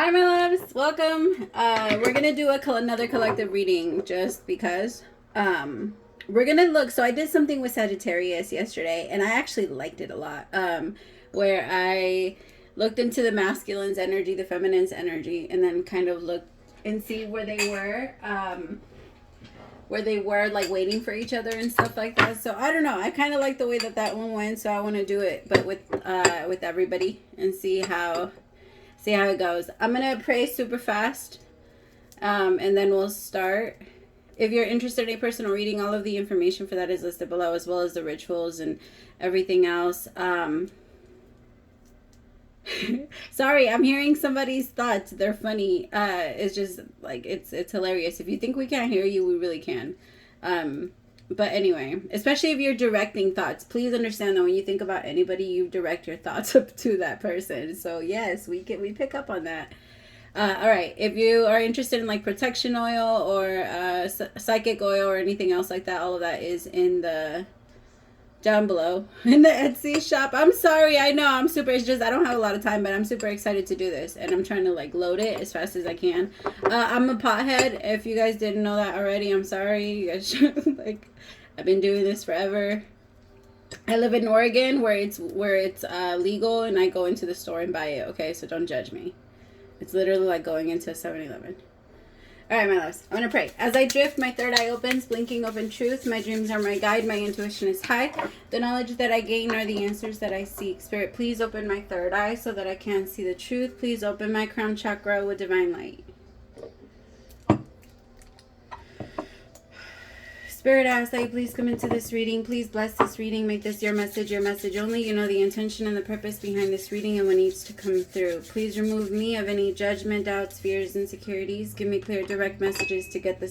Hi, my loves. Welcome. We're gonna do another collective reading just because. We're gonna look. So I did something with Sagittarius yesterday, and I actually liked it a lot. Where I looked into the masculine's energy, the feminine's energy, and then kind of looked and see where they were. Like waiting for each other and stuff like that. So I don't know. I kind of like the way that one went. So I want to do it, but with everybody and see how it goes. I'm gonna pray super fast, and then we'll start. If you're interested in a personal reading, all of the information for that is listed below, as well as the rituals and everything else. Sorry, I'm hearing somebody's thoughts. They're funny. It's just like it's hilarious. If you think we can't hear you, we really can. But anyway, especially if you're directing thoughts, please understand that when you think about anybody, you direct your thoughts up to that person. So yes, we pick up on that. All right. If you are interested in like protection oil or psychic oil or anything else like that, all of that is in the down below in the Etsy shop. I'm sorry, I know I'm super, it's just I don't have a lot of time, but I'm super excited to do this, and I'm trying to like load it as fast as I can. I'm a pothead. If you guys didn't know that already, I'm sorry. You guys should, like, I've been doing this forever. I live in Oregon where it's legal, and I go into the store and buy it. Okay, so don't judge me. It's literally like going into a 7-Eleven. All right, my loves, I'm going to pray. As I drift, my third eye opens, blinking open truth. My dreams are my guide. My intuition is high. The knowledge that I gain are the answers that I seek. Spirit, please open my third eye so that I can see the truth. Please open my crown chakra with divine light. Spirit, I ask that you please come into this reading. Please bless this reading. Make this your message only. You know the intention and the purpose behind this reading and what needs to come through. Please remove me of any judgment, doubts, fears, insecurities. Give me clear, direct messages to get the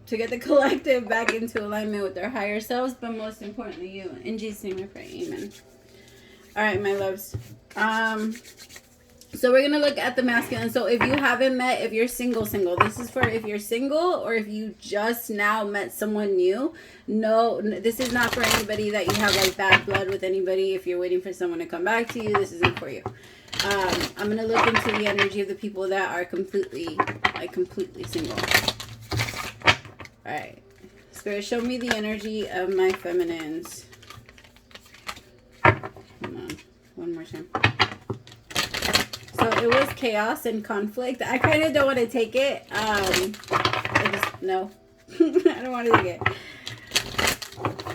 to get the collective back into alignment with their higher selves, but most importantly, you. In Jesus' name I pray. Amen. All right, my loves. So we're going to look at the masculine. So if you haven't met, if you're single, this is for if you're single or if you just now met someone new. No, this is not for anybody that you have like bad blood with anybody. If you're waiting for someone to come back to you, this isn't for you. I'm going to look into the energy of the people that are completely single. All right. Spirit, show me the energy of my feminines. Hold on. One more time. So it was chaos and conflict. I kind of don't want to take it. No. I don't want to take it.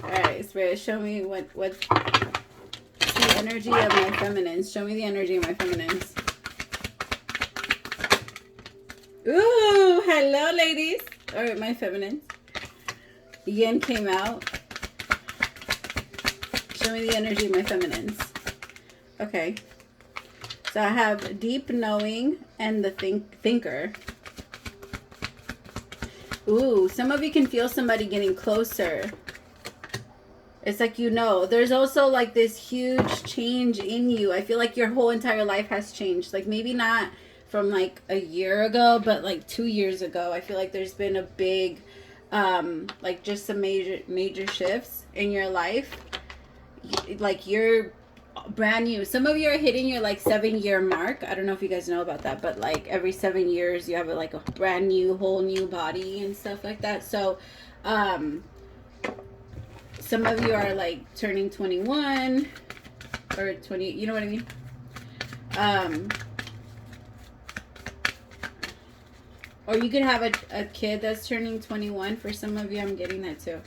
Alright, Spirit, show me what's the energy of my feminines. Show me the energy of my feminines. Ooh, hello, ladies. Alright, my feminines. Yin came out. Show me the energy of my feminines. Okay. So I have deep knowing and the thinker. Ooh, some of you can feel somebody getting closer. It's like, there's also like this huge change in you. I feel like your whole entire life has changed. Like maybe not from like a year ago, but like 2 years ago. I feel like there's been a big, like just some major shifts in your life. Like you're brand new. Some of you are hitting your like 7-year mark. I don't know if you guys know about that, but like every 7 years you have like a brand new, whole new body and stuff like that. So some of you are like turning 21 or 20, you know what I mean? Or you could have a kid that's turning 21. For some of you, I'm getting that too.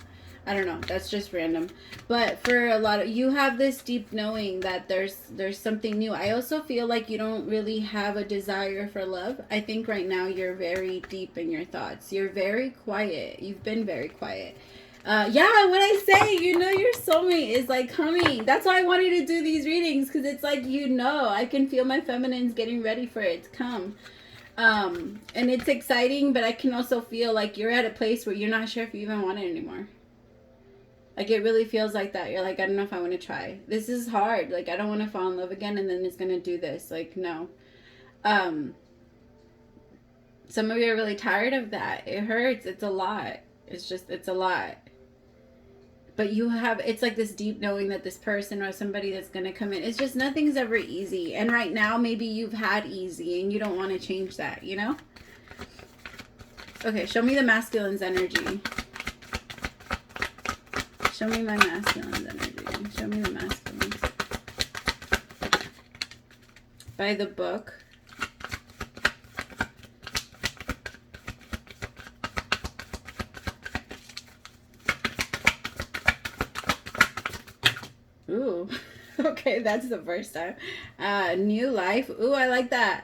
I don't know. That's just random. But for a lot of you have this deep knowing that there's something new. I also feel like you don't really have a desire for love. I think right now you're very deep in your thoughts. You're very quiet. You've been very quiet. Yeah, what I say, your soulmate is like coming. That's why I wanted to do these readings, because it's like, I can feel my feminines getting ready for it to come. And it's exciting, but I can also feel like you're at a place where you're not sure if you even want it anymore. Like, it really feels like that. You're like, I don't know if I want to try. This is hard. Like, I don't want to fall in love again, and then it's going to do this. Like, no. Some of you are really tired of that. It hurts. It's a lot. It's a lot. But you have, it's like this deep knowing that this person or somebody that's going to come in, it's just nothing's ever easy. And right now, maybe you've had easy and you don't want to change that, you know? Okay, show me the masculine's energy. Show me my masculine's energy. Show me the masculine's. By the book. Ooh, okay, that's the first time. New life. Ooh, I like that.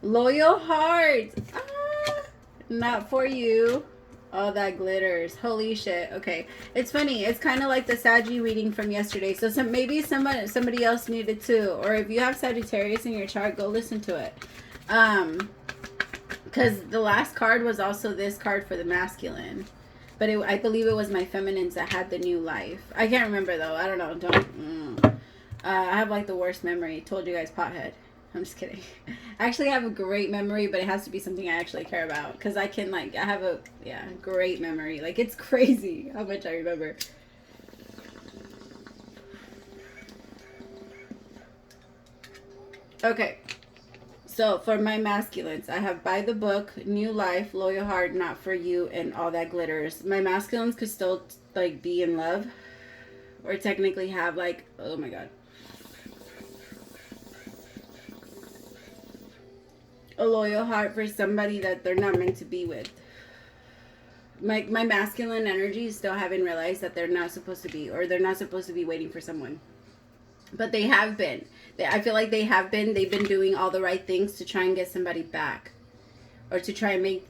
Loyal heart. Ah, not for you. Oh, that glitters. Holy shit. Okay, it's funny. It's kind of like the Saggy reading from yesterday. So maybe somebody else needed to, or if you have Sagittarius in your chart, go listen to it. Because the last card was also this card for the masculine. But I believe it was my feminines that had the new life. I can't remember, though. I don't know. I have, like, the worst memory. Told you guys, pothead. I'm just kidding. I actually have a great memory, but it has to be something I actually care about. Because I can, like, I have a, great memory. Like, it's crazy how much I remember. Okay. So, for my masculines, I have by the book, new life, loyal heart, not for you, and all that glitters. My masculines could still, like, be in love. Or technically have, like, oh my god. A loyal heart for somebody that they're not meant to be with. My masculine energy still haven't realized that they're not supposed to be, or they're not supposed to be waiting for someone. But they have been. I feel like they have been. They've been doing all the right things to try and get somebody back. Or to try and make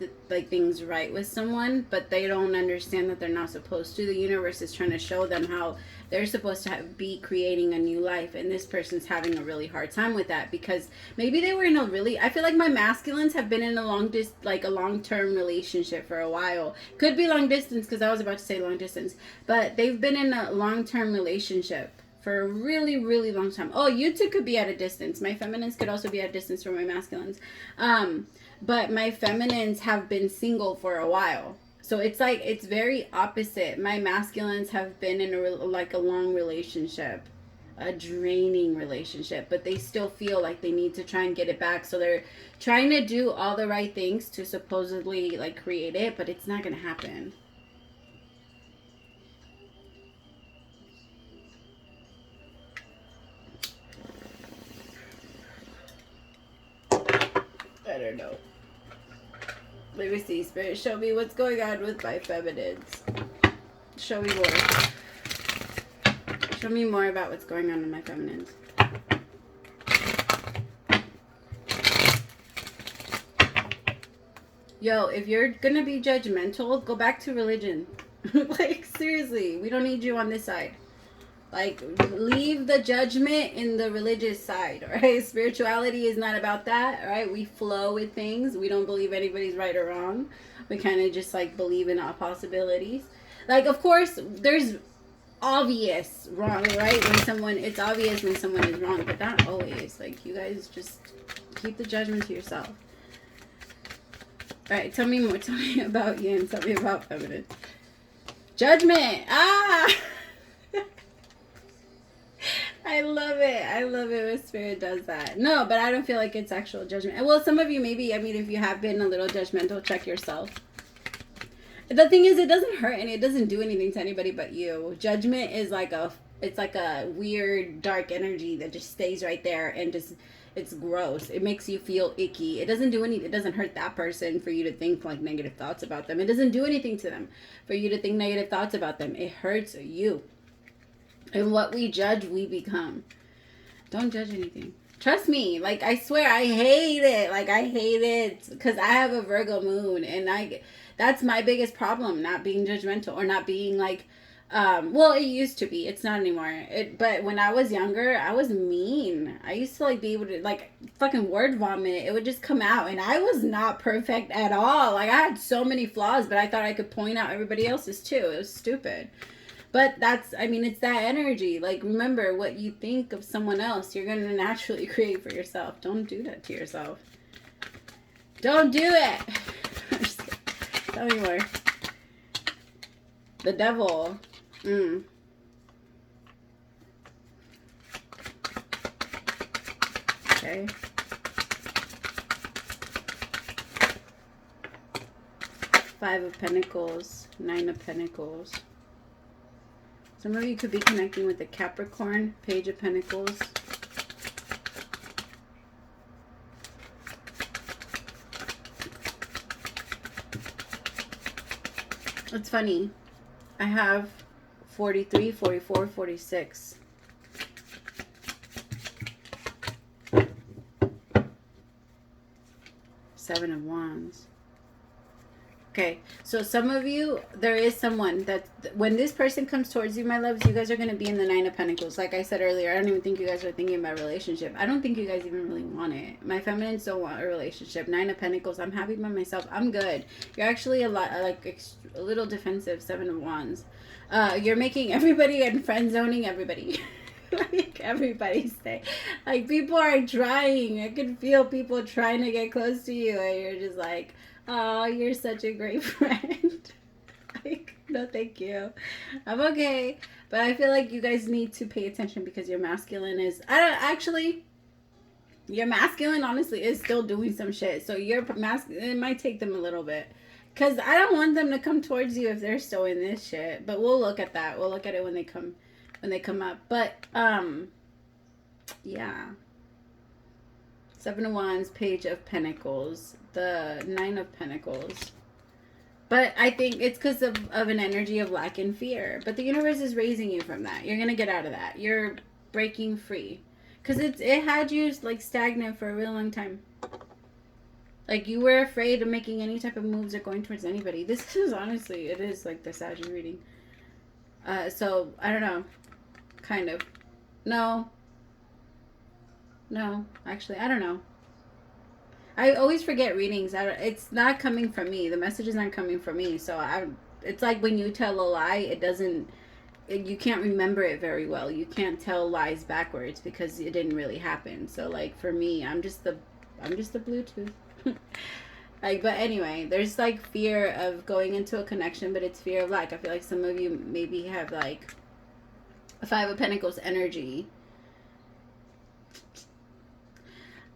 things right with someone. But they don't understand that they're not supposed to. The universe is trying to show them how they're supposed to be creating a new life. And this person's having a really hard time with that. Because maybe they were in a really... I feel like my masculines have been in a long-term relationship for a while. Could be long distance, because I was about to say long distance. But they've been in a long-term relationship for a really, really long time. Oh, you two could be at a distance. My feminines could also be at a distance from my masculines. But my feminines have been single for a while. So it's like, it's very opposite. My masculines have been in a long relationship. A draining relationship. But they still feel like they need to try and get it back. So they're trying to do all the right things to supposedly, like, create it. But it's not going to happen. I don't know. Let me see, Spirit. Show me what's going on with my feminines. Show me more. Show me more about what's going on with my feminines. Yo, if you're gonna be judgmental, go back to religion. Like, seriously, we don't need you on this side. Like, leave the judgment in the religious side, right? Spirituality is not about that, right? We flow with things. We don't believe anybody's right or wrong. We kind of just, like, believe in all possibilities. Like, of course, there's obvious wrong, right? It's obvious when someone is wrong, but not always. Like, you guys just keep the judgment to yourself. All right, tell me more. Tell me about yin. Tell me about feminine. Judgment. Ah! I love it. I love it when Spirit does that. No, but I don't feel like it's actual judgment. Well, some of you maybe, I mean, if you have been a little judgmental, check yourself. The thing is, it doesn't hurt and it doesn't do anything to anybody but you. Judgment is like it's like a weird, dark energy that just stays right there and just, it's gross. It makes you feel icky. It doesn't do anything. It doesn't hurt that person for you to think, like, negative thoughts about them. It doesn't do anything to them for you to think negative thoughts about them. It hurts you. And what we judge, we become. Don't judge anything. Trust me. Like, I swear, I hate it. Like, I hate it. Because I have a Virgo moon. And that's my biggest problem. Not being judgmental. Or not being, like... well, it used to be. It's not anymore. But when I was younger, I was mean. I used to, like, be able to, like, fucking word vomit. It would just come out. And I was not perfect at all. Like, I had so many flaws. But I thought I could point out everybody else's, too. It was stupid. But that's, I mean, it's that energy. Like, remember, what you think of someone else, you're going to naturally create for yourself. Don't do that to yourself. Don't do it. I'm just kidding. Tell me more. The devil. Okay. Five of Pentacles. Nine of Pentacles. Some of you could be connecting with the Capricorn. Page of Pentacles. It's funny. I have 43, 44, 46. Seven of Wands. Okay, so some of you, there is someone that, when this person comes towards you, my loves, you guys are going to be in the Nine of Pentacles. Like I said earlier, I don't even think you guys are thinking about a relationship. I don't think you guys even really want it. My feminines don't want a relationship. Nine of Pentacles, I'm happy by myself. I'm good. You're actually a lot, like, a little defensive. Seven of Wands. You're making everybody and friend zoning everybody. Like, everybody say, like, people are trying. I can feel people trying to get close to you, and you're just like, oh, you're such a great friend. Like, no, thank you. I'm okay. But I feel like you guys need to pay attention because your masculine is, your masculine honestly is still doing some shit. So your masculine, it might take them a little bit. Because I don't want them to come towards you if they're still in this shit. But we'll look at that. We'll look at it when they come up. But, yeah. Seven of Wands, Page of Pentacles, the Nine of Pentacles. But I think it's because of an energy of lack and fear. But the universe is raising you from that. You're going to get out of that. You're breaking free. Because it had you, like, stagnant for a real long time. Like, you were afraid of making any type of moves or going towards anybody. This is honestly, it is like the Sagittarius reading. So, I don't know. Kind of. No, actually, I don't know. I always forget readings. It's not coming from me. The message is not coming from me. So it's like when you tell a lie, it doesn't. You can't remember it very well. You can't tell lies backwards because it didn't really happen. So like for me, I'm just the Bluetooth. Like, but anyway, there's like fear of going into a connection, but it's fear of lack. I feel like some of you maybe have like a Five of Pentacles energy,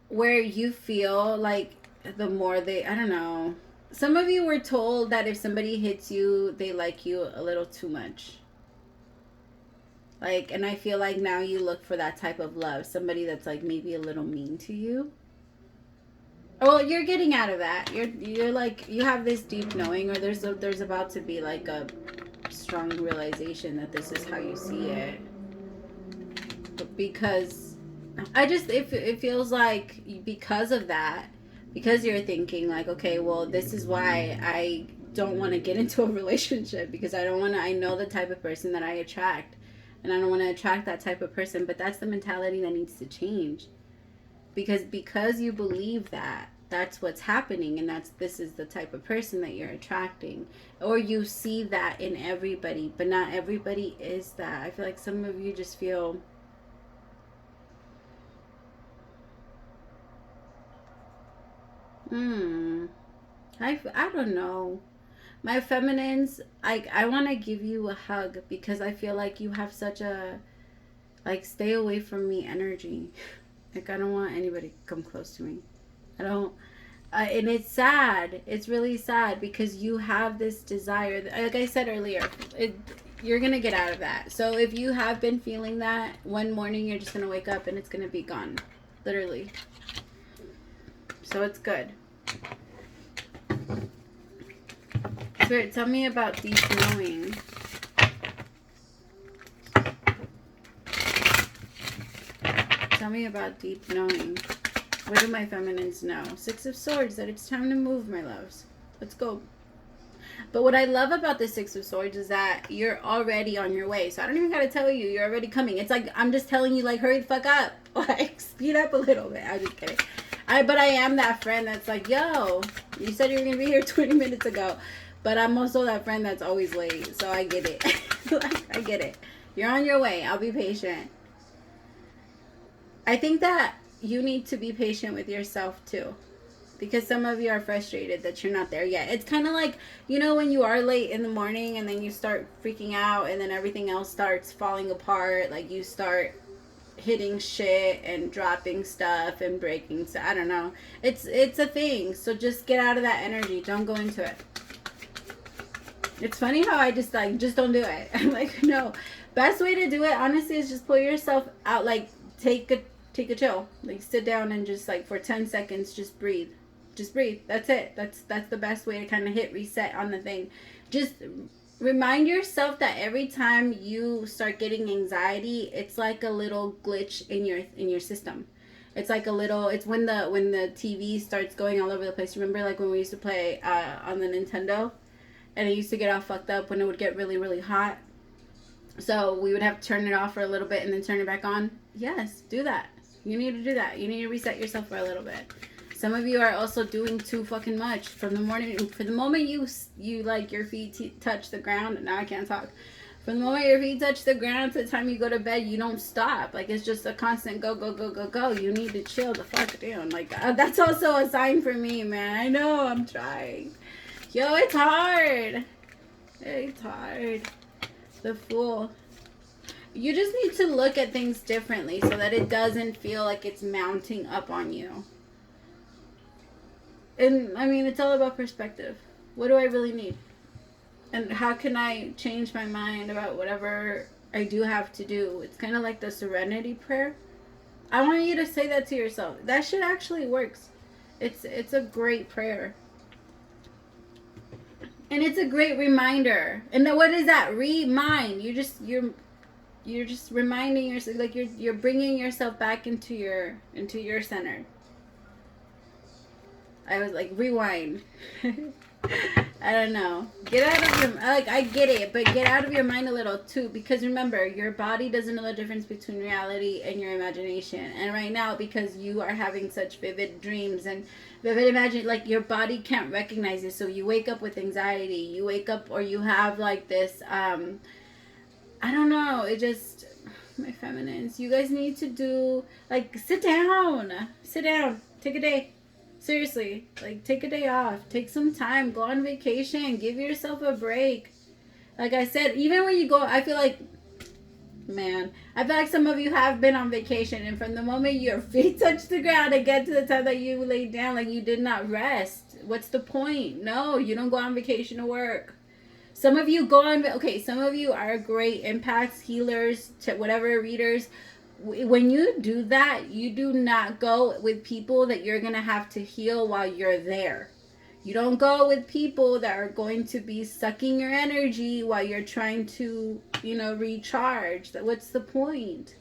where you feel like the more they, I don't know. Some of you were told that if somebody hits you, they like you a little too much. Like, and I feel like now you look for that type of love. Somebody that's like maybe a little mean to you. Well, you're getting out of that. You're like, you have this deep knowing, or there's about to be like a strong realization that this is how you see it. But because it feels like because of that, because you're thinking like, okay, well, this is why I don't want to get into a relationship, because I know the type of person that I attract, and I don't want to attract that type of person. But that's the mentality that needs to change, because you believe that that's what's happening, and this is the type of person that you're attracting, or you see that in everybody, but not everybody is that. I feel like some of you just feel I don't know. My feminines, I want to give you a hug because I feel like you have such a, like, stay away from me energy. Like, I don't want anybody to come close to me. I don't, and it's sad. It's really sad because you have this desire. Like I said earlier, you're going to get out of that. So if you have been feeling that, one morning you're just going to wake up and it's going to be gone. Literally. So it's good. Spirit, tell me about deep knowing. Tell me about deep knowing. What do my feminines know? Six of Swords, that it's time to move, my loves. Let's go. But what I love about the Six of Swords is that you're already on your way. So I don't even got to tell you. You're already coming. It's like I'm just telling you, like, hurry the fuck up. Like, speed up a little bit. I'm just kidding. But I am that friend that's like, yo, you said you were going to be here 20 minutes ago. But I'm also that friend that's always late. So I get it. Like, I get it. You're on your way. I'll be patient. I think that you need to be patient with yourself too. because some of you are frustrated that you're not there yet. It's kind of like, you know, when you are late in the morning and then you start freaking out and then everything else starts falling apart. Like you start hitting shit and dropping stuff and breaking stuff. I don't know. It's a thing. So just get out of that energy. Don't go into it. It's funny how I just don't do it. I'm like, no. Best way to do it, honestly, is just pull yourself out. Like, take a chill. Like, sit down and just, like, for 10 seconds, just breathe. Just breathe. That's it. That's the best way to kind of hit reset on the thing. Just remind yourself that every time you start getting anxiety, it's like a little glitch in your system. It's like a little, it's when the TV starts going all over the place. Remember, like, when we used to play on the Nintendo? And it used to get all fucked up when it would get really, really hot. So we would have to turn it off for a little bit and then turn it back on. Yes, do that. You need to do that. You need to reset yourself for a little bit. Some of you are also doing too fucking much. From the moment you like your feet touch the ground. Now I can't talk. From the moment your feet touch the ground to the time you go to bed, you don't stop. Like, it's just a constant go, go, go, go, go. You need to chill the fuck down. Like, that's also a sign for me, man. I know, I'm trying. Yo, it's hard. It's hard. The Fool. You just need to look at things differently so that it doesn't feel like it's mounting up on you. And, I mean, it's all about perspective. What do I really need? And how can I change my mind about whatever I do have to do? It's kind of like the serenity prayer. I want you to say that to yourself. That shit actually works. It's a great prayer. And it's a great reminder. And then what is that? Remind. You're just reminding yourself, like you're bringing yourself back into your center. I was like, rewind. I don't know. Get out of your, like, I get it, but get out of your mind a little too, because remember, your body doesn't know the difference between reality and your imagination. And right now, because you are having such vivid dreams and vivid imagine, like, your body can't recognize it. So you wake up with anxiety. You wake up, or you have like this, I don't know. It just, my feminines, you guys need to do, like, sit down, take a day. Seriously, like, take a day off. Take some time. Go on vacation. Give yourself a break. Like I said, even when you go, I feel like, man, I feel like some of you have been on vacation, and from the moment your feet touch the ground and get to the time that you lay down, like, you did not rest. What's the point? No, you don't go on vacation to work. Some of you go on, okay, some of you are great empaths, healers, whatever, readers. When you do that, you do not go with people that you're going to have to heal while you're there. You don't go with people that are going to be sucking your energy while you're trying to, you know, recharge. What's the point?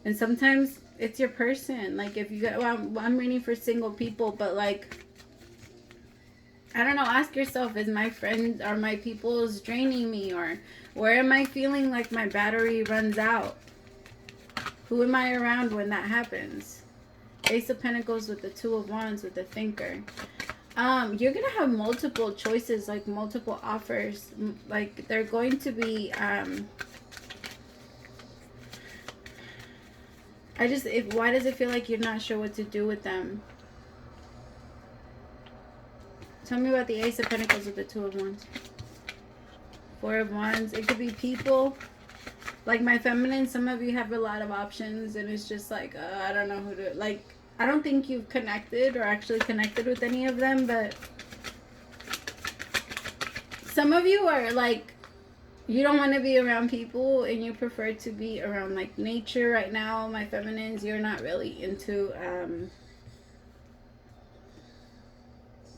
And sometimes it's your person. Like, if you get, well, I'm reading for single people, but, like, I don't know, ask yourself, is my friend or my people's draining me? Or where am I feeling like my battery runs out? Who am I around when that happens? Ace of Pentacles with the Two of Wands with the Thinker. You're going to have multiple choices, like multiple offers. Like, they're going to be, why does it feel like you're not sure what to do with them? Tell me about the Ace of Pentacles with the Two of Wands. Four of Wands. It could be people. Like, my feminine, some of you have a lot of options, and it's just like, I don't know who to, like, I don't think you've connected or actually connected with any of them, but some of you are like, you don't want to be around people and you prefer to be around, like, nature right now. My feminines, you're not really into,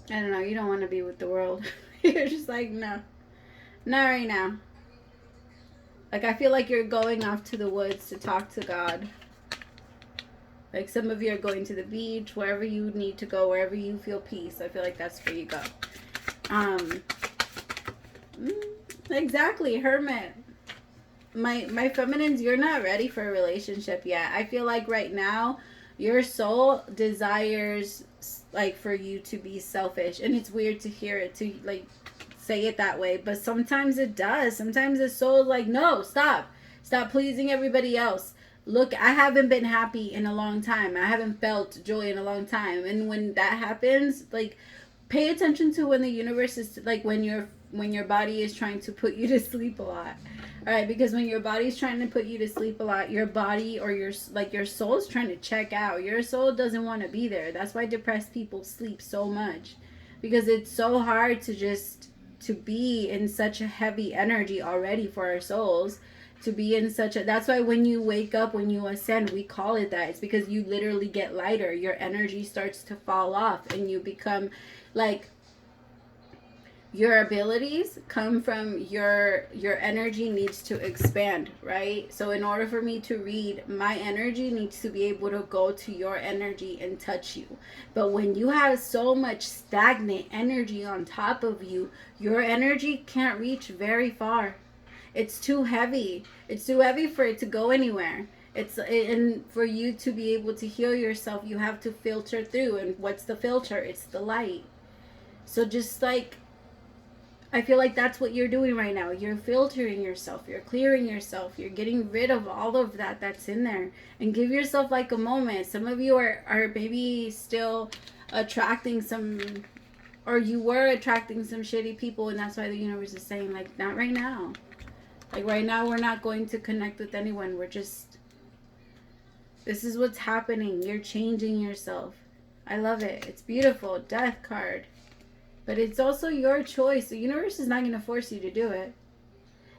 I don't know, you don't want to be with the world. You're just like, no, not right now. Like, I feel like you're going off to the woods to talk to God. Like, some of you are going to the beach, wherever you need to go, wherever you feel peace. I feel like that's where you go. Exactly, Hermit. My feminines, you're not ready for a relationship yet. I feel like right now, your soul desires, like, for you to be selfish. And it's weird to hear it, to, like, say it that way, but sometimes it does. Sometimes the soul is like, no, stop pleasing everybody else. look, I haven't been happy in a long time. I haven't felt joy in a long time. And when that happens, like, pay attention to when the universe is, like, when your body is trying to put you to sleep a lot. All right, because when your body's trying to put you to sleep a lot, your body, or your soul's trying to check out. Your soul doesn't want to be there. That's why depressed people sleep so much, because it's so hard to be in such a heavy energy already for our souls, to be in such a, that's why when you wake up, when you ascend, we call it that. It's because you literally get lighter. Your energy starts to fall off, and you become, like, your abilities come from your energy needs to expand, right? So in order for me to read, my energy needs to be able to go to your energy and touch you. But when you have so much stagnant energy on top of you, your energy can't reach very far. It's too heavy. It's too heavy for it to go anywhere. And for you to be able to heal yourself, you have to filter through. And what's the filter? It's the light. So just, like, I feel like that's what you're doing right now. You're filtering yourself. You're clearing yourself. You're getting rid of all of that that's in there. And give yourself, like, a moment. Some of you are maybe still attracting some, or you were attracting some shitty people, and that's why the universe is saying, like, not right now. Like, right now we're not going to connect with anyone. We're just, this is what's happening. You're changing yourself. I love it. It's beautiful. Death card. But it's also your choice. The universe is not going to force you to do it.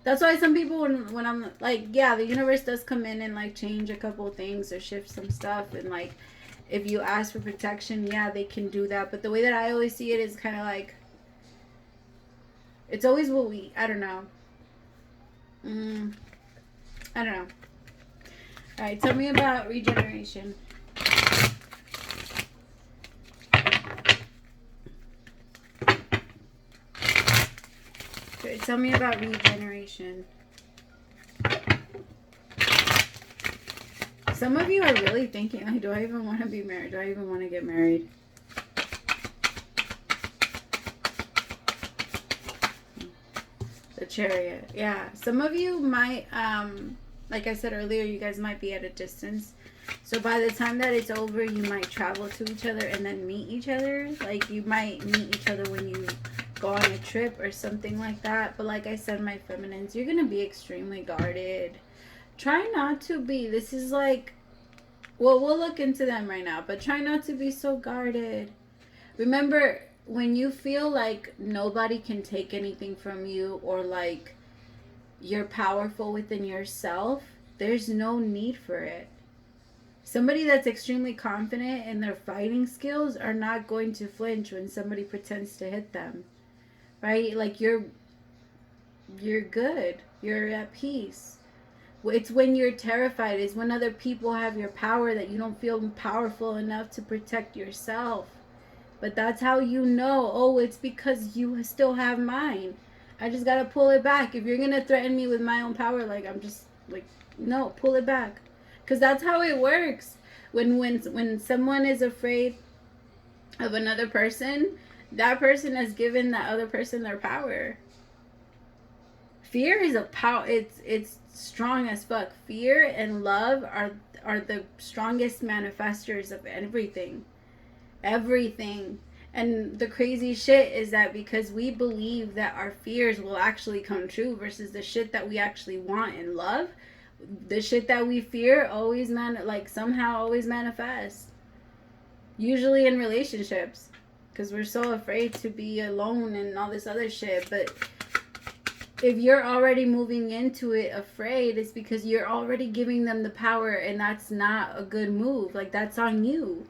That's why some people, when I'm like, yeah, the universe does come in and, like, change a couple things or shift some stuff. And, like, if you ask for protection, yeah, they can do that. But the way that I always see it is kind of like, it's always what we, I don't know. I don't know. All right, tell me about regeneration. Okay, tell me about regeneration. Some of you are really thinking, like, do I even want to be married? Do I even want to get married? The Chariot. Yeah. Some of you might, like I said earlier, you guys might be at a distance. So by the time that it's over, you might travel to each other and then meet each other. Like, you might meet each other when you go on a trip or something like that. But like I said, my feminines, you're going to be extremely guarded. Try not to be. This is like, well, we'll look into them right now. But try not to be so guarded. Remember, when you feel like nobody can take anything from you, or like you're powerful within yourself, there's no need for it. Somebody that's extremely confident in their fighting skills are not going to flinch when somebody pretends to hit them, right? Like, you're good. You're at peace. It's when you're terrified, it's when other people have your power that you don't feel powerful enough to protect yourself. But that's how you know, oh, it's because you still have mine. I just gotta pull it back. If you're gonna threaten me with my own power, like, I'm just like, no, pull it back. Because that's how it works. When someone is afraid of another person, that person has given that other person their power. Fear is a power. It's strong as fuck. Fear and love are the strongest manifestors of everything. Everything. And the crazy shit is that because we believe that our fears will actually come true versus the shit that we actually want and love, the shit that we fear always somehow always manifests. Usually in relationships, because we're so afraid to be alone and all this other shit. But if you're already moving into it afraid, it's because you're already giving them the power, and that's not a good move. Like, that's on you.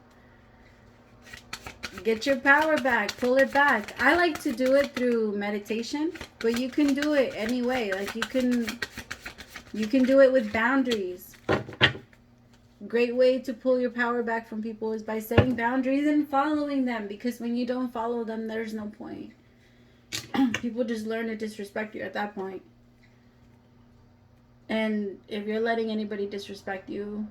Get your power back. Pull it back. I like to do it through meditation, but you can do it anyway. Like, you can do it with boundaries. Great way to pull your power back from people is by setting boundaries and following them, because when you don't follow them, there's no point. People just learn to disrespect you at that point. And if you're letting anybody disrespect you,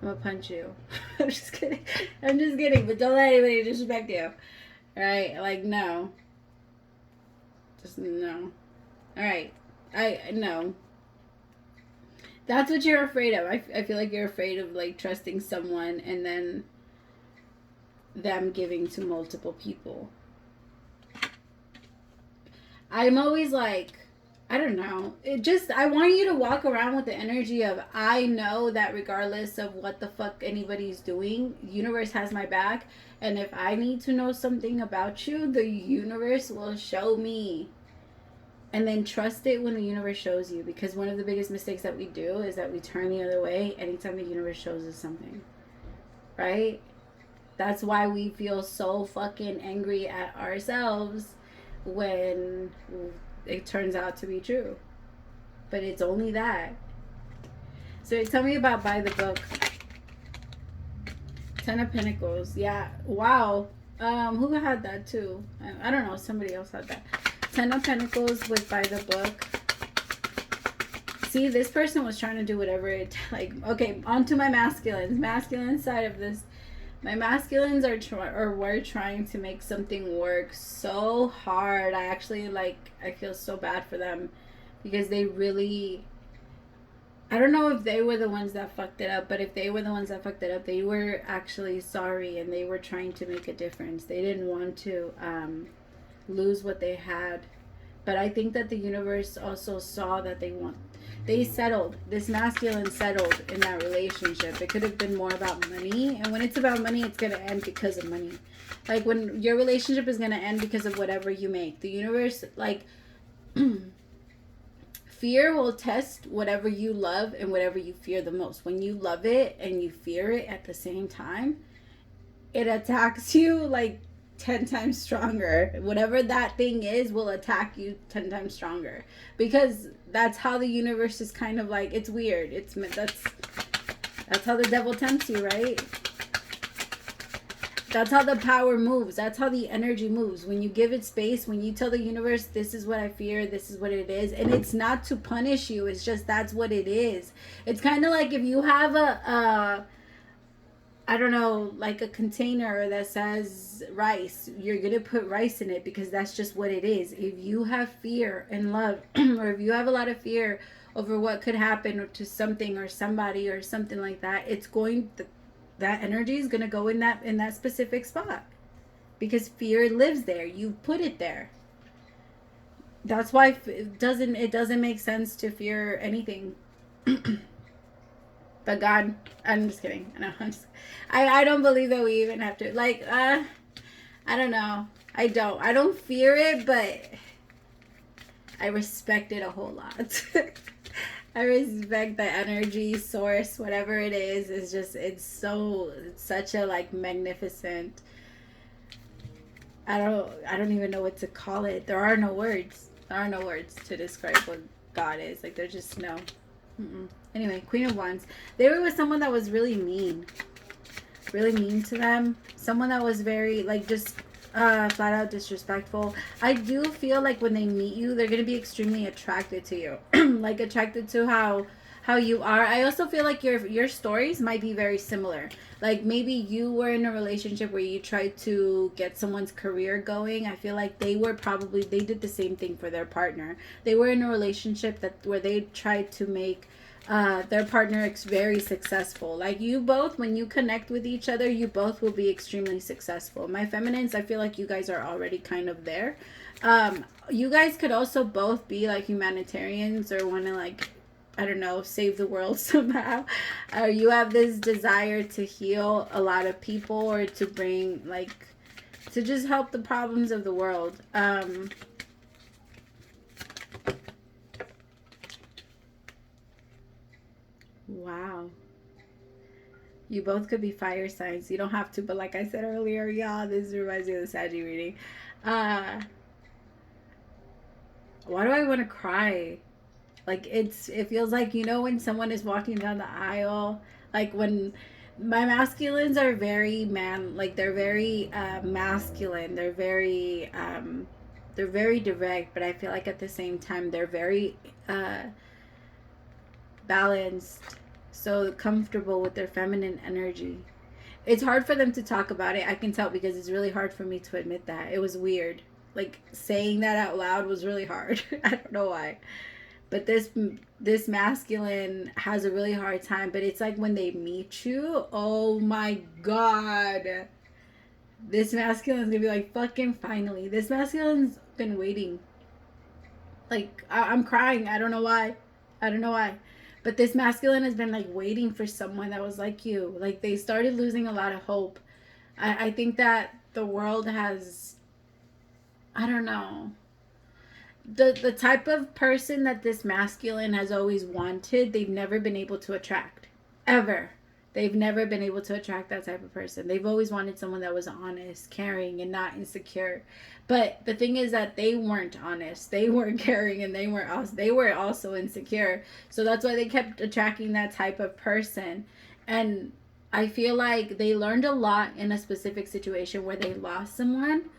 I'm gonna punch you. I'm just kidding. But don't let anybody disrespect you. Alright? Like, no. Just no. Alright. No. That's what you're afraid of. I feel like you're afraid of like trusting someone and then them giving to multiple people. I'm always like, I don't know. I want you to walk around with the energy of, I know that regardless of what the fuck anybody's doing, the universe has my back. And if I need to know something about you, the universe will show me. And then trust it when the universe shows you. Because one of the biggest mistakes that we do is that we turn the other way anytime the universe shows us something. Right? That's why we feel so fucking angry at ourselves when it turns out to be true. But it's only that. So tell me about By the Book. 10 of Pentacles. Yeah. Wow. Who had that too? I don't know. Somebody else had that. 10 of Pentacles with By the Book. See, this person was trying to do whatever it, like, okay, on to my masculines. Masculine side of this. My masculines were trying to make something work so hard. I feel so bad for them because they really, I don't know if they were the ones that fucked it up, but if they were the ones that fucked it up, they were actually sorry and they were trying to make a difference. They didn't want to lose what they had. But I think that the universe also saw that they settled. This masculine settled in that relationship. It could have been more about money. And when it's about money, it's going to end because of money. Like when your relationship is going to end because of whatever you make. The universe, like, fear will test whatever you love and whatever you fear the most. When you love it and you fear it at the same time, it attacks you like 10 times stronger. Whatever that thing is will attack you 10 times stronger, because that's how the universe is kind of like, it's weird. That's how the devil tempts you, right? That's how the power moves. That's how the energy moves. When you give it space, when you tell the universe, this is what I fear, this is what it is, and it's not to punish you, it's just that's what it is. It's kind of like if you have I don't know, like a container that says rice, you're going to put rice in it because that's just what it is. If you have fear and love, or if you have a lot of fear over what could happen to something or somebody or something like that, that energy is going to go in that specific spot because fear lives there. You put it there. That's why it doesn't make sense to fear anything. But God, I'm just kidding. No, I don't believe that we even have to, like, I don't know. I don't fear it, but I respect it a whole lot. I respect the energy source, whatever it is. It's such a like magnificent, I don't even know what to call it. There are no words. There are no words to describe what God is. Like, there's just no. Anyway, Queen of Wands. They were with someone that was really mean to them. Someone that was very, like, just flat out disrespectful. I do feel like when they meet you, they're going to be extremely attracted to you. Like, attracted to how you are. I also feel like your stories might be very similar. Like, maybe you were in a relationship where you tried to get someone's career going. I feel like they did the same thing for their partner. They were in a relationship where they tried to make their partner very successful. Like, you both, when you connect with each other, you both will be extremely successful. My feminines, I feel like you guys are already kind of there. You guys could also both be like humanitarians or want to, like, I don't know, save the world somehow. You have this desire to heal a lot of people or to bring, like, to just help the problems of the world. Wow. You both could be fire signs. You don't have to, but like I said earlier, y'all, this reminds me of the Saggy reading. Why do I want to cry? Like, it feels like, you know, when someone is walking down the aisle, like when my masculines are very they're very masculine. They're very direct, but I feel like at the same time they're very balanced, so comfortable with their feminine energy. It's hard for them to talk about it. I can tell because it's really hard for me to admit that. It was weird. Like, saying that out loud was really hard. I don't know why. But this masculine has a really hard time. But it's like when they meet you, oh my god, this masculine is gonna be like, fucking finally. This masculine's been waiting. Like, I'm crying. I don't know why. I don't know why. But this masculine has been like waiting for someone that was like you. Like, they started losing a lot of hope. I think that the world has, I don't know, the type of person that this masculine has always wanted, they've never been able to attract. Ever. They've never been able to attract that type of person. They've always wanted someone that was honest, caring, and not insecure. But the thing is that they weren't honest. They weren't caring, and they were also insecure. So that's why they kept attracting that type of person. And I feel like they learned a lot in a specific situation where they lost someone.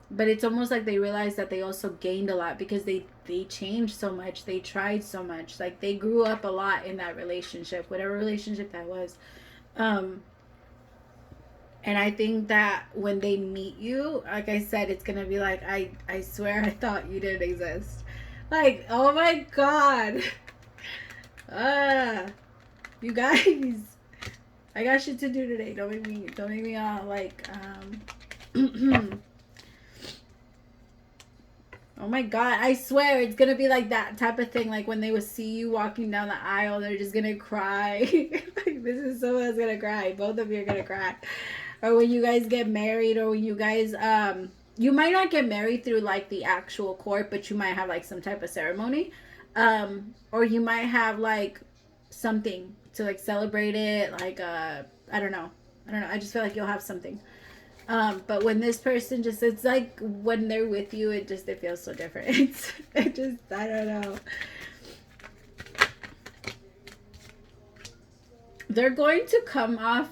But it's almost like they realized that they also gained a lot because they changed so much. They tried so much. Like, they grew up a lot in that relationship, whatever relationship that was. And I think that when they meet you, like I said, it's going to be like, I swear I thought you didn't exist. Like, oh my God. You guys, I got shit to do today. Don't make me all like, oh my God, I swear it's gonna be like that type of thing. Like, when they would see you walking down the aisle, they're just gonna cry. Like, this is someone that's gonna cry. Both of you are gonna cry. Or when you guys get married, or when you guys, you might not get married through like the actual court, but you might have like some type of ceremony. Or you might have like something to like celebrate it. Like, I don't know. I just feel like you'll have something. But when this person just, it's like when they're with you, it feels so different. I don't know. They're going to come off,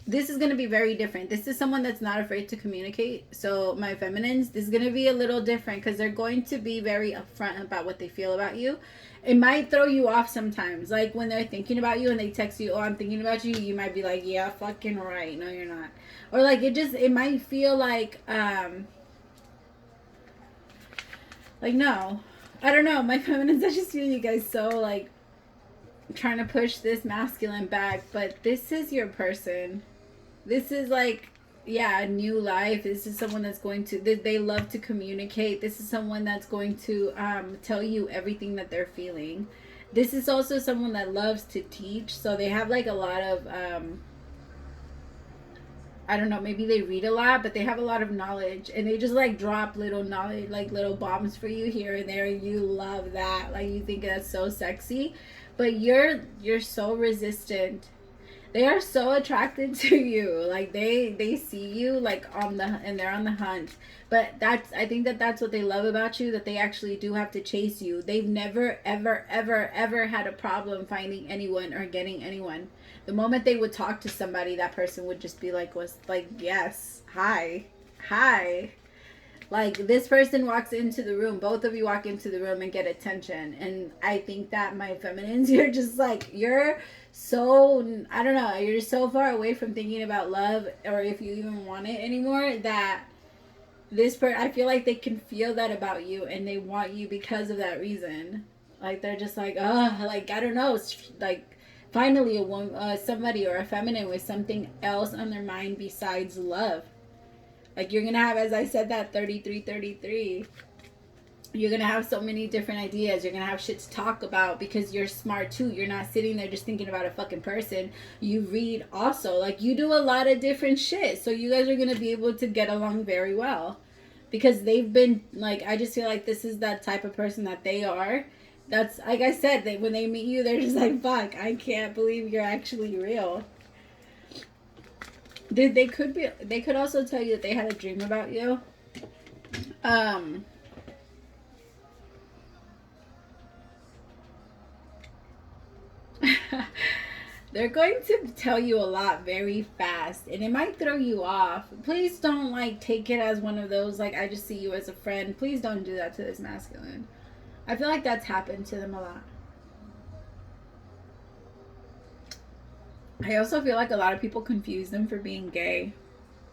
this is going to be very different. This is someone that's not afraid to communicate. So my feminines, this is going to be a little different because they're going to be very upfront about what they feel about you. It might throw you off sometimes. Like, when they're thinking about you and they text you, oh, I'm thinking about you, you might be like, yeah, fucking right. No, you're not. Or like, it might feel like, no. I don't know. My feminines, I just feel you guys so like trying to push this masculine back. But this is your person. This is like, yeah, a new life. This is someone that's going to, they love to communicate. This is someone that's going to tell you everything that they're feeling. This is also someone that loves to teach. So they have like a lot of, I don't know, maybe they read a lot, but they have a lot of knowledge. And they just like drop little knowledge, like little bombs for you here and there. And you love that. Like, you think that's so sexy. But you're so resistant. They are so attracted to you. Like, they see you like and they're on the hunt. But I think that's what they love about you, that they actually do have to chase you. They've never, ever, ever, ever had a problem finding anyone or getting anyone. The moment they would talk to somebody, that person would just be like, yes, hi. Like, this person walks into the room, both of you walk into the room and get attention. And I think that my feminines, you're just like, you're so, I don't know, you're so far away from thinking about love, or if you even want it anymore, that I feel like they can feel that about you, and they want you because of that reason. Like, they're just like, like, I don't know, like, finally a woman, somebody or a feminine with something else on their mind besides love. Like, you're going to have, as I said, that 33. You're going to have so many different ideas. You're going to have shit to talk about because you're smart too. You're not sitting there just thinking about a fucking person. You read also. Like, you do a lot of different shit. So you guys are going to be able to get along very well. Because they've been, like, I just feel like this is that type of person that they are. That's, like I said, when they meet you, they're just like, fuck, I can't believe you're actually real. They could also tell you that they had a dream about you. They're going to tell you a lot very fast, and it might throw you off. Please don't like take it as one of those like, I just see you as a friend. Please don't do that to this masculine. I feel like that's happened to them a lot. I also feel like a lot of people confuse them for being gay.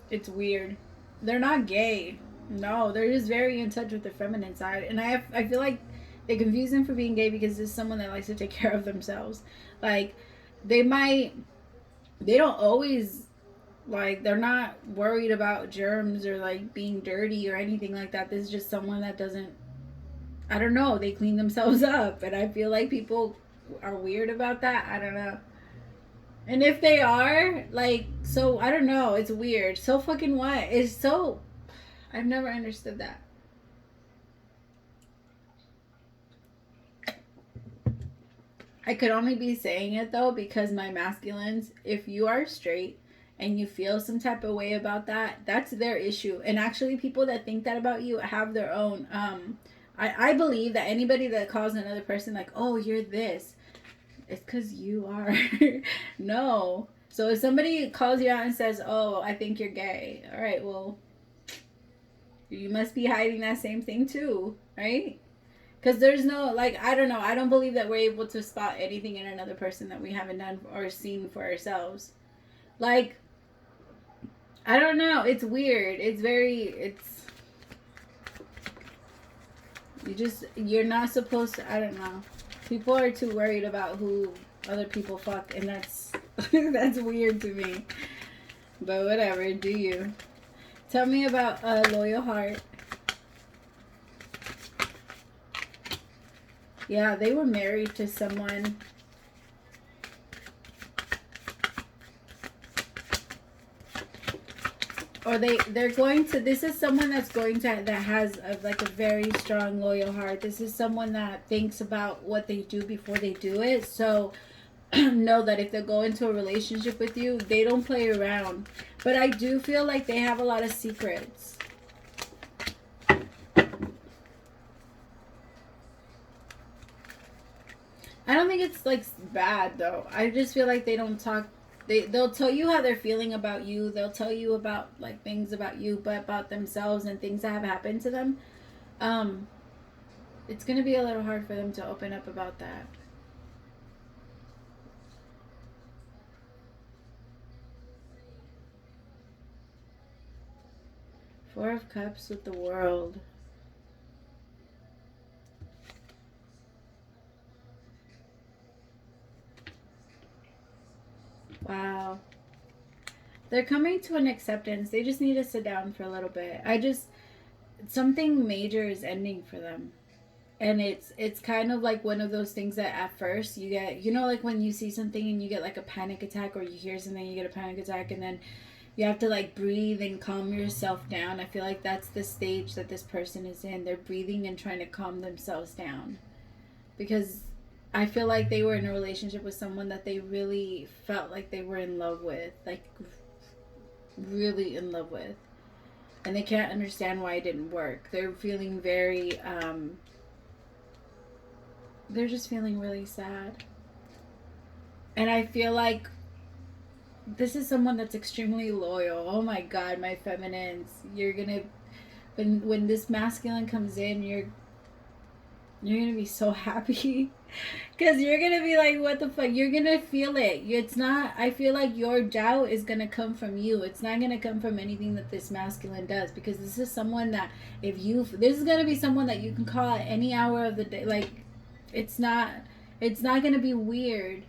It's weird. They're not gay. No, they're just very in touch with the feminine side. And I feel like They confuse them for being gay because it's someone that likes to take care of themselves. Like, they don't always, like, they're not worried about germs or like being dirty or anything like that. This is just someone that doesn't, I don't know, they clean themselves up. And I feel like people are weird about that. I don't know. And if they are, like, so, I don't know, it's weird. So fucking what? It's so, I've never understood that. I could only be saying it though because my masculines, if you are straight and you feel some type of way about that, that's their issue. And actually, people that think that about you have their own. I believe that anybody that calls another person like, oh, you're this, it's because you are. No. So if somebody calls you out and says, oh, I think you're gay, all right, well, you must be hiding that same thing too, right? Because there's no, like, I don't know, I don't believe that we're able to spot anything in another person that we haven't done or seen for ourselves. Like, I don't know, it's weird. You're not supposed to, I don't know. People are too worried about who other people fuck, and that's, that's weird to me. But whatever, do you. Tell me about a loyal heart. Yeah, they were married to someone. Or they're going to, this is someone that's going to, that has like a very strong loyal heart. This is someone that thinks about what they do before they do it. So know that if they go into a relationship with you, they don't play around. But I do feel like they have a lot of secrets. I don't think it's like bad though. I just feel like they don't talk. They'll tell you how they're feeling about you. They'll tell you about like things about you, but about themselves and things that have happened to them. Um, it's gonna be a little hard for them to open up about that. Four of Cups with the World. Wow. They're coming to an acceptance. They just need to sit down for a little bit. Something major is ending for them. And it's kind of like one of those things that at first you get, you know, like when you see something and you get like a panic attack, or you hear something, you get a panic attack, and then you have to like breathe and calm yourself down. I feel like that's the stage that this person is in. They're breathing and trying to calm themselves down. Because I feel like they were in a relationship with someone that they really felt like they were in love with. Like, really in love with. And they can't understand why it didn't work. They're feeling very, they're just feeling really sad. And I feel like this is someone that's extremely loyal. Oh my god, my feminines. You're gonna, when this masculine comes in, you're gonna be so happy. Because you're gonna be like, what the fuck? You're gonna feel it. It's not, I feel like your doubt is gonna come from you. It's not gonna come from anything that this masculine does. Because this is someone that, this is gonna be someone that you can call at any hour of the day. Like, it's not gonna be weird.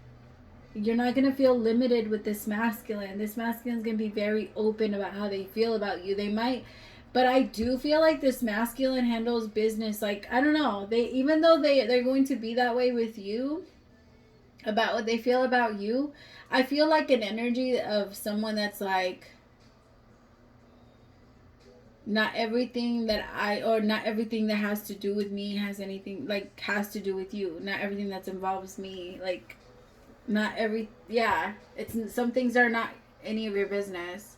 You're not gonna feel limited with this masculine. This masculine's gonna be very open about how they feel about you. They might, but I do feel like this masculine handles business. Like, I don't know. Even though they're going to be that way with you, about what they feel about you, I feel like an energy of someone that's like, not everything that not everything that has to do with me has to do with you. Not everything that involves me, like, not every, yeah, it's, some things are not any of your business.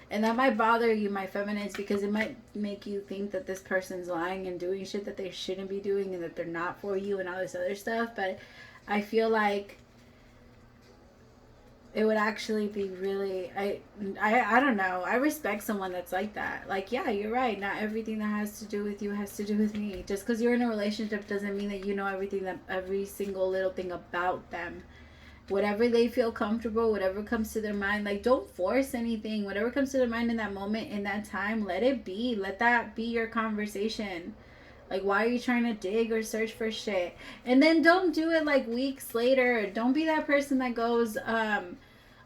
And that might bother you, my feminines, because it might make you think that this person's lying and doing shit that they shouldn't be doing, and that they're not for you and all this other stuff. But I feel like it would actually be really, I don't know. I respect someone that's like that. Like, yeah, you're right. Not everything that has to do with you has to do with me. Just because you're in a relationship doesn't mean that you know every single little thing about them. Whatever they feel comfortable, whatever comes to their mind, like, don't force anything. Whatever comes to their mind in that moment, in that time, let it be. Let that be your conversation. Like, why are you trying to dig or search for shit? And then don't do it like weeks later. Don't be that person that goes,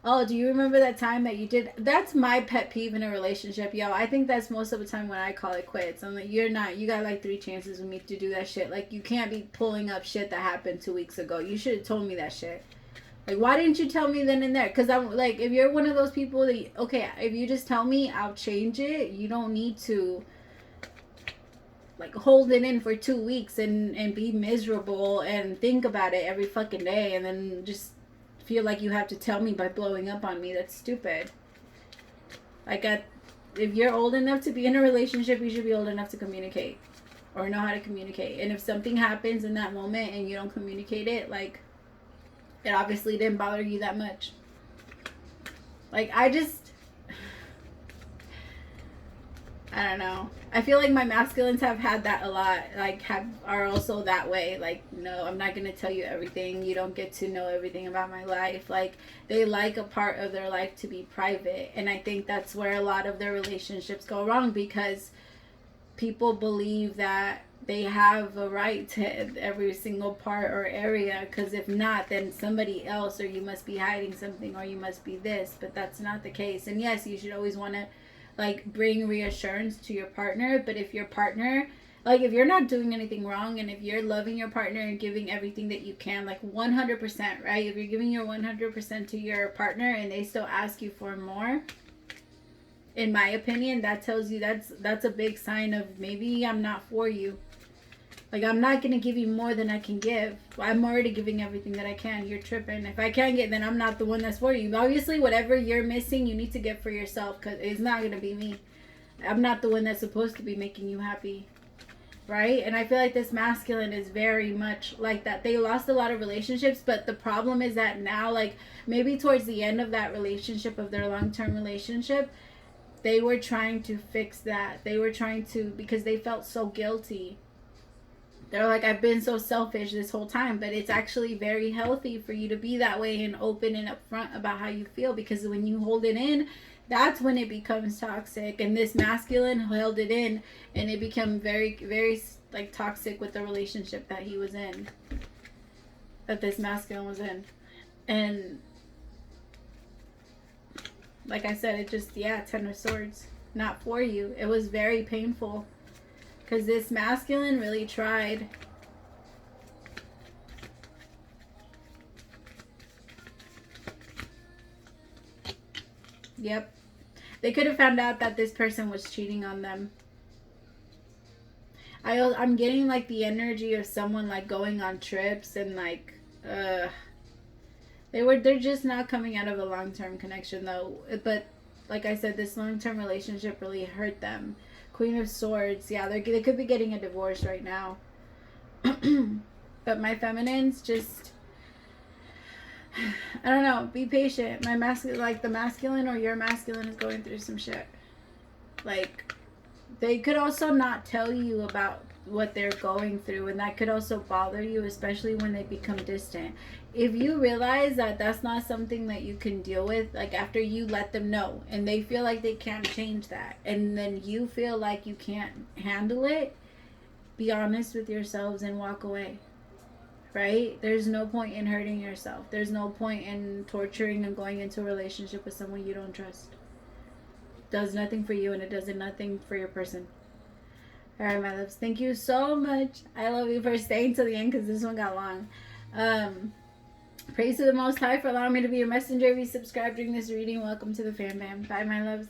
oh, do you remember that time that you did? That's my pet peeve in a relationship, yo. I think that's most of the time when I call it quits. I'm like, you're not. You got like 3 chances with me to do that shit. Like, you can't be pulling up shit that happened 2 weeks ago. You should have told me that shit. Like, why didn't you tell me then and there? Because I'm like, if you're one of those people that, okay, if you just tell me, I'll change it. You don't need to, like, hold it in for 2 weeks and be miserable and think about it every fucking day and then just feel like you have to tell me by blowing up on me. That's stupid. Like, if you're old enough to be in a relationship, you should be old enough to communicate or know how to communicate. And if something happens in that moment and you don't communicate it, like, it obviously didn't bother you that much. Like, I don't know. I feel like my masculines have had that a lot. Like, are also that way. Like, no, I'm not going to tell you everything. You don't get to know everything about my life. Like, they like a part of their life to be private. And I think that's where a lot of their relationships go wrong, because people believe that they have a right to every single part or area, because if not, then somebody else, or you must be hiding something, or you must be this. But that's not the case. And yes, you should always want to, like, bring reassurance to your partner. But if your partner, like, if you're not doing anything wrong, and if you're loving your partner and giving everything that you can, like 100%, right? If you're giving your 100% to your partner and they still ask you for more, in my opinion, that tells you that's a big sign of maybe I'm not for you. Like, I'm not going to give you more than I can give. I'm already giving everything that I can. You're tripping. If I can't get, then I'm not the one that's for you. Obviously, whatever you're missing, you need to get for yourself, because it's not going to be me. I'm not the one that's supposed to be making you happy. Right? And I feel like this masculine is very much like that. They lost a lot of relationships, but the problem is that now, like, maybe towards the end of that relationship, of their long-term relationship, they were trying to fix that. They were trying to, because they felt so guilty. They're like, I've been so selfish this whole time. But it's actually very healthy for you to be that way and open and upfront about how you feel, because when you hold it in, that's when it becomes toxic. And this masculine held it in, and it became very, very, like, toxic with the relationship that he was in, that this masculine was in. And like I said, it just, 10 of Swords, not for you. It was very painful, because this masculine really tried. Yep. They could have found out that this person was cheating on them. I'm getting, like, the energy of someone, like, going on trips and, like, they're just not coming out of a long-term connection, though. But like I said, this long-term relationship really hurt them. Queen of Swords, they could be getting a divorce right now. But my feminines, just, I don't know, be patient. My masculine, like, the masculine or your masculine is going through some shit. Like, they could also not tell you about what they're going through, and that could also bother you, especially when they become distant. If you realize that that's not something that you can deal with, like, after you let them know and they feel like they can't change that, and then you feel like you can't handle it, be honest with yourselves and walk away. Right? There's no point in hurting yourself. There's no point in torturing and going into a relationship with someone you don't trust. It does nothing for you, and it does nothing for your person. Alright, my loves, thank you so much. I love you for staying till the end, because this one got long. Praise to the Most High for allowing me to be your messenger. If you subscribe during this reading, welcome to the fam bam. Bye, my loves.